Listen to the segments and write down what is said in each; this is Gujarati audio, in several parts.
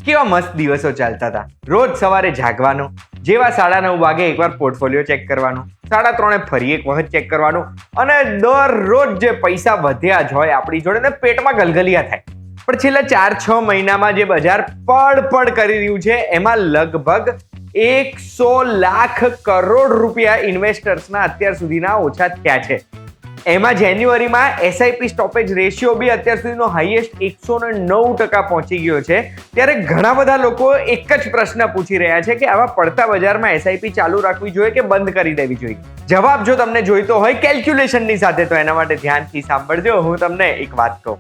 કેવા મસ્ત દિવસો ચાલતા હતા. રોજ સવારે જાગવાનું, જેવા 9:30 વાગે એકવાર પોર્ટફોલિયો ચેક કરવાનું, 3:30 ફરી એક વખત ચેક કરવાનું, અને દરરોજ જે પૈસા વધ્યા જ હોય આપણી જોડે ને પેટમાં ગલગલિયા થાય. પણ છેલ્લા 4-6 મહિનામાં જે બજાર પડ કરી રહ્યું છે એમાં લગભગ 100 લાખ કરોડ રૂપિયા ઇન્વેસ્ટર્સના અત્યાર સુધીના ઓછા થયા છે. એમાં જાન્યુઆરીમાં એસઆઈપી સ્ટોપેજ રેશિયો બી અત્યાર સુધીનો હાઈએસ્ટ 109% પહોંચી ગયો છે. ત્યારે ઘણા બધા લોકો એક જ પ્રશ્ન પૂછી રહ્યા છે કે આવા પડતા બજારમાં એસઆઈપી ચાલુ રાખવી જોઈએ કે બંધ કરી દેવી જોઈએ. જવાબ જો તમને જોઈતો હોય કેલ્ક્યુલેશનની સાથે, તો એના માટે ધ્યાનથી સાંભળજો. હું તમને એક વાત કહું.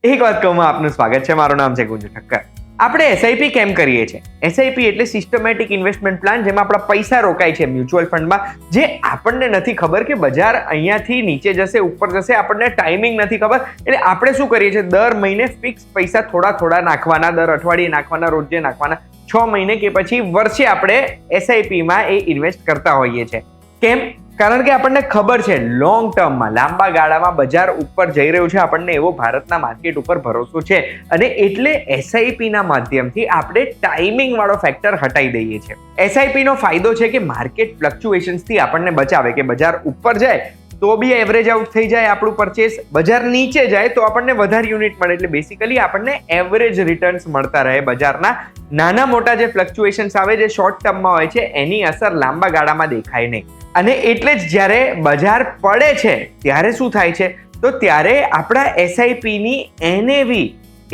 એક વાત કહું, આપનું સ્વાગત છે. મારું નામ છે ગુંજુ ઠક્કર. આપણે એસઆઈપી કેમ કરીએ છીએ? એસઆઈપી એટલે સિસ્ટમેટિક ઇન્વેસ્ટમેન્ટ પ્લાન, જેમાં આપણા પૈસા રોકાય છે મ્યુચ્યુઅલ ફંડમાં. જે આપણને નથી ખબર કે બજાર અહીંયાથી નીચે જશે, ઉપર જશે, આપણને ટાઈમિંગ નથી ખબર. એટલે આપણે શું કરીએ છીએ, દર મહિને ફિક્સ પૈસા થોડા નાખવાના, દર અઠવાડિયે નાખવાના, રોજે નાખવાના. 6 મહિને કે પછી વર્ષે આપણે એસઆઈપીમાં એ ઇન્વેસ્ટ કરતા હોઈએ છીએ. કેમ? કારણ કે આપણને ખબર છે લોંગ ટર્મમાં, લાંબા ગાળામાં બજાર ઉપર જઈ રહ્યું છે. આપણને એવો ભારતના માર્કેટ ઉપર ભરોસો છે, અને એટલે એસઆઈપીના માધ્યમથી આપણે ટાઈમિંગ વાળો ફેક્ટર હટાવી દઈએ છીએ. એસઆઈપીનો ફાયદો છે કે માર્કેટ ફ્લક્ચ્યુએશન્સથી આપણને બચાવે, કે બજાર ઉપર જાય તો બી એવરેજ આઉટ થઈ જાય આપણું પરચેસ, બજાર નીચે જાય તો આપણને વધારે યુનિટ મળે. એટલે બેસિકલી આપણને એવરેજ રિટર્ન્સ મળતા રહે બજારના. નાના મોટા જે ફ્લક્ચ્યુએશન્સ આવે, જે શોર્ટ ટર્મમાં હોય છે, એની અસર લાંબા ગાળામાં દેખાય નહીં. અને એટલે જ જ્યારે બજાર પડે છે ત્યારે શું થાય છે, તો ત્યારે આપણા એસઆઈપીની એનએવી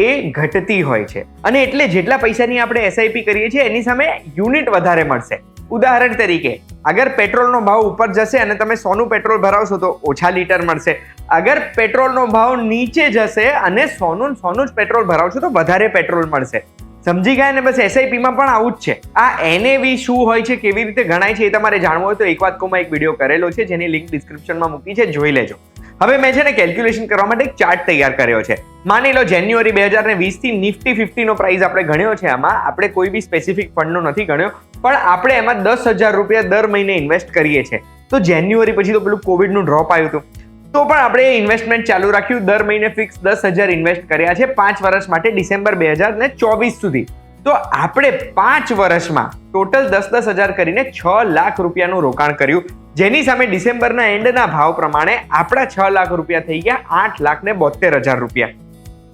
એ ઘટતી હોય છે. અને એટલે જેટલા પૈસાની આપણે એસઆઈપી કરીએ છીએ એની સામે યુનિટ વધારે મળશે. ઉદાહરણ તરીકે, અગર પેટ્રોલનો ભાવ ઉપર જશે અને તમે 100નું પેટ્રોલ ભરાવશો તો ઓછા લીટર મળશે. અગર પેટ્રોલનો ભાવ નીચે જશે અને 100નું જ પેટ્રોલ ભરાવશો તો વધારે પેટ્રોલ મળશે. સમજી ગયા ને? બસ એસઆઈપીમાં પણ આવું જ છે. આ એનએવી શું હોય છે, કેવી રીતે ગણાય છે, એ તમારે જાણવું હોય તો એક વાત કહું, એક વિડીયો કરેલો છે જેની લિંક ડિસ્ક્રિપ્શનમાં મૂકી છે, જોઈ લેજો. હવે મેં છે ને કેલ્ક્યુલેશન કરવા માટે એક ચાર્ટ તૈયાર કર્યો છે. માની લો જાન્યુઆરી 2020 થી નિફ્ટી 50 નો પ્રાઇસ આપણે ગણ્યો છે. આમાં આપણે કોઈ બી સ્પેસિફિક ફંડનો નથી ગણ્યો, પણ આપણે એમાં 10,000 રૂપિયા દર મહિને ઇન્વેસ્ટ કરીએ છીએ. તો જાન્યુઆરી પછી તો પેલું કોવિડનું ડ્રોપ આવ્યું હતું, તો પણ આપણે ઇન્વેસ્ટમેન્ટ ચાલુ રાખ્યું. દર મહિને ફિક્સ 10,000 ઇન્વેસ્ટ કર્યા છે 5 વર્ષ માટે, ડિસેમ્બર 2024 સુધી. તો આપણે 5 વર્ષમાં ટોટલ 10,000 કરીને 6 લાખ રૂપિયાનું રોકાણ કર્યું, જેની સામે ડિસેમ્બરના એન્ડના ભાવ પ્રમાણે આપણા 6 લાખ રૂપિયા થઈ ગયા 8,72,000 રૂપિયા.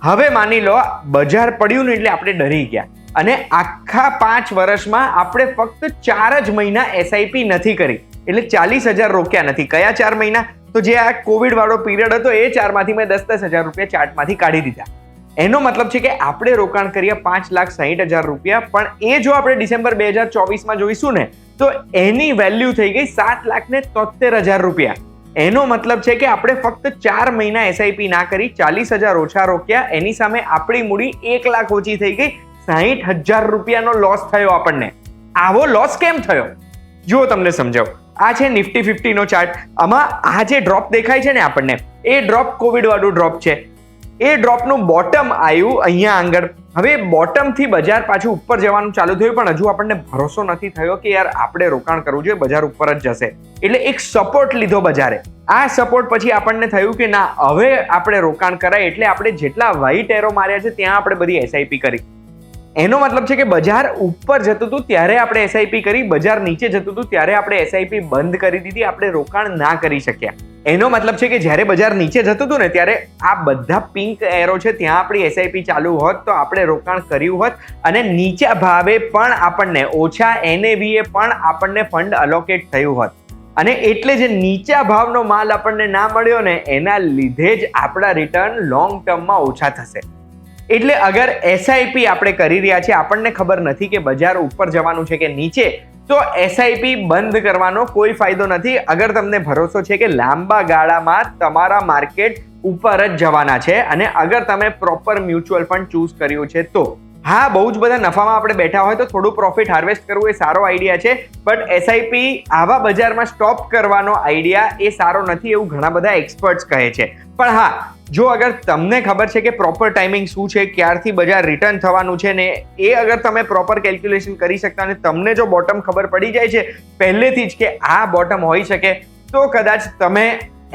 હવે માની લો બજાર પડ્યું ને એટલે આપણે ડરી ગયા, અને આખા 5 વર્ષમાં આપણે ફક્ત 4 જ મહિના એસઆઈપી નથી કરી, એટલે 40,000 રોક્યા નથી. કયા 4 મહિના? તો જે આ કોવિડ વાળો પીરિયડ હતો, એ 4માંથી મેં 10,000 રૂપિયા ચાર્ટમાંથી કાઢી દીધા. એનો મતલબ છે કે આપણે રોકાણ કરીએ 5,60,000 રૂપિયા, પણ એ જો આપણે ડિસેમ્બર 2024માં જોઈશું ને, તો એની વેલ્યુ થઈ ગઈ 7,73,000 રૂપિયા. એનો મતલબ છે કે આપણે ફક્ત 4 મહિના એસઆઈપી ના કરી, 40,000 ઓછા રોક્યા, એની સામે આપણી મૂડી 1 લાખ ઓછી થઈ ગઈ, 60,000 રૂપિયાનો લોસ થયો આપણને. આવો લોસ કેમ થયો? જો તમને સમજાવું. આ છે નિફ્ટી 50 નો ચાર્ટ. આમાં આ જે ડ્રોપ દેખાય છે ને આપણને, એ ડ્રોપ કોવિડ વાળું ડ્રોપ છે. એ ડ્રોપનું બોટમ આવ્યું અહીંયા આગળ. હવે બોટમથી બજાર પાછું ઉપર જવાનું ચાલુ થયું, પણ હજુ આપણને ભરોસો નથી થયો કે યાર આપણે રોકાણ કરવું જોઈએ, બજાર ઉપર જ જશે. એટલે એક સપોર્ટ લીધો બજારે. આ સપોર્ટ પછી આપણને થયું કે ના, હવે આપણે રોકાણ કરાય. એટલે આપણે જેટલા વ્હાઈટ એરો માર્યા છે ત્યાં આપણે બધી એસઆઈપી કરી. એનો મતલબ છે કે બજાર ઉપર જતું હતું ત્યારે આપણે એસઆઈપી કરી, બજાર નીચે જતું હતું ત્યારે આપણે એસઆઈપી બંધ કરી દીધી, આપણે રોકાણ ના કરી શક્યા. એનો મતલબ છે કે જ્યારે બજાર નીચે જતું હતું ને, ત્યારે આ બધા પિંક એરો છે ત્યાં આપણી એસઆઈપી ચાલુ હોત તો આપણે રોકાણ કર્યું હોત, અને નીચા ભાવે પણ આપણને, ઓછા એનએવીએ પણ આપણને ફંડ અલોકેટ થયું હોત. અને એટલે જે નીચા ભાવનો માલ આપણને ના મળ્યો ને, એના લીધે જ આપણા રિટર્ન લોંગ ટર્મમાં ઓછા થશે. એટલે અગર એસઆઈપી આપણે કરી રહ્યા છીએ, આપણને ખબર નથી કે બજાર ઉપર જવાનું છે કે નીચે, તો એસઆઈપી બંધ કરવાનો કોઈ ફાયદો નથી. અગર તમને ભરોસો છે કે લાંબા ગાળામાં તમારા માર્કેટ ઉપર જ જવાના છે, અને અગર તમે પ્રોપર મ્યુચ્યુઅલ ફંડ ચૂઝ કર્યું છે તો. હા, બહુ જ બધા નફામાં આપણે બેઠા હોય તો થોડું પ્રોફિટ હાર્વેસ્ટ કરવું એ સારો આઈડિયા છે, બટ એસઆઈપી આવા બજારમાં સ્ટોપ કરવાનો આઈડિયા એ સારો નથી, એવું ઘણા બધા એક્સપર્ટ્સ કહે છે. પણ હા, જો અગર તમને ખબર છે કે પ્રોપર ટાઈમિંગ શું છે, ક્યારથી બજાર રિટર્ન થવાનું છે ને એ અગર તમે પ્રોપર કેલ્ક્યુલેશન કરી શકતા અને તમને જો બોટમ ખબર પડી જાય છે પહેલેથી જ કે આ બોટમ હોઈ શકે, તો કદાચ તમે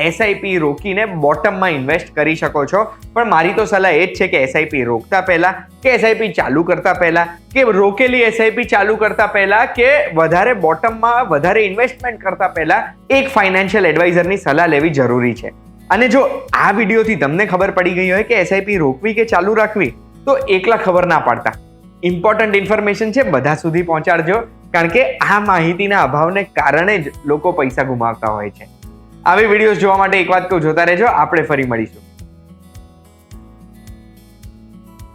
એસઆઈપી રોકીને બોટમમાં ઇન્વેસ્ટ કરી શકો છો. પણ મારી તો સલાહ એ જ છે કે એસઆઈપી રોકતા પહેલા કે એસઆઈપી ચાલુ કરતા પહેલા કે રોકેલી એસઆઈપી ચાલુ કરતા પહેલા કે વધારે બોટમમાં વધારે ઇન્વેસ્ટમેન્ટ કરતા પહેલા એક ફાઇનાન્શિયલ એડવાઇઝરની સલાહ લેવી જરૂરી છે. અને જો આ વિડીયોથી તમને ખબર પડી ગઈ હોય કે એસઆઈપી રોકવી કે ચાલુ રાખવી, તો એકલા ખબર ના પાડતા. ઇમ્પોર્ટન્ટ ઇન્ફોર્મેશન છે, બધા સુધી પહોંચાડજો, કારણ કે આ માહિતીના અભાવને કારણે જ લોકો પૈસા ગુમાવતા હોય છે. આવી વિડીયોઝ જોવા માટે એક વાત કહું, જોતા રહેજો. આપણે ફરી મળીશું.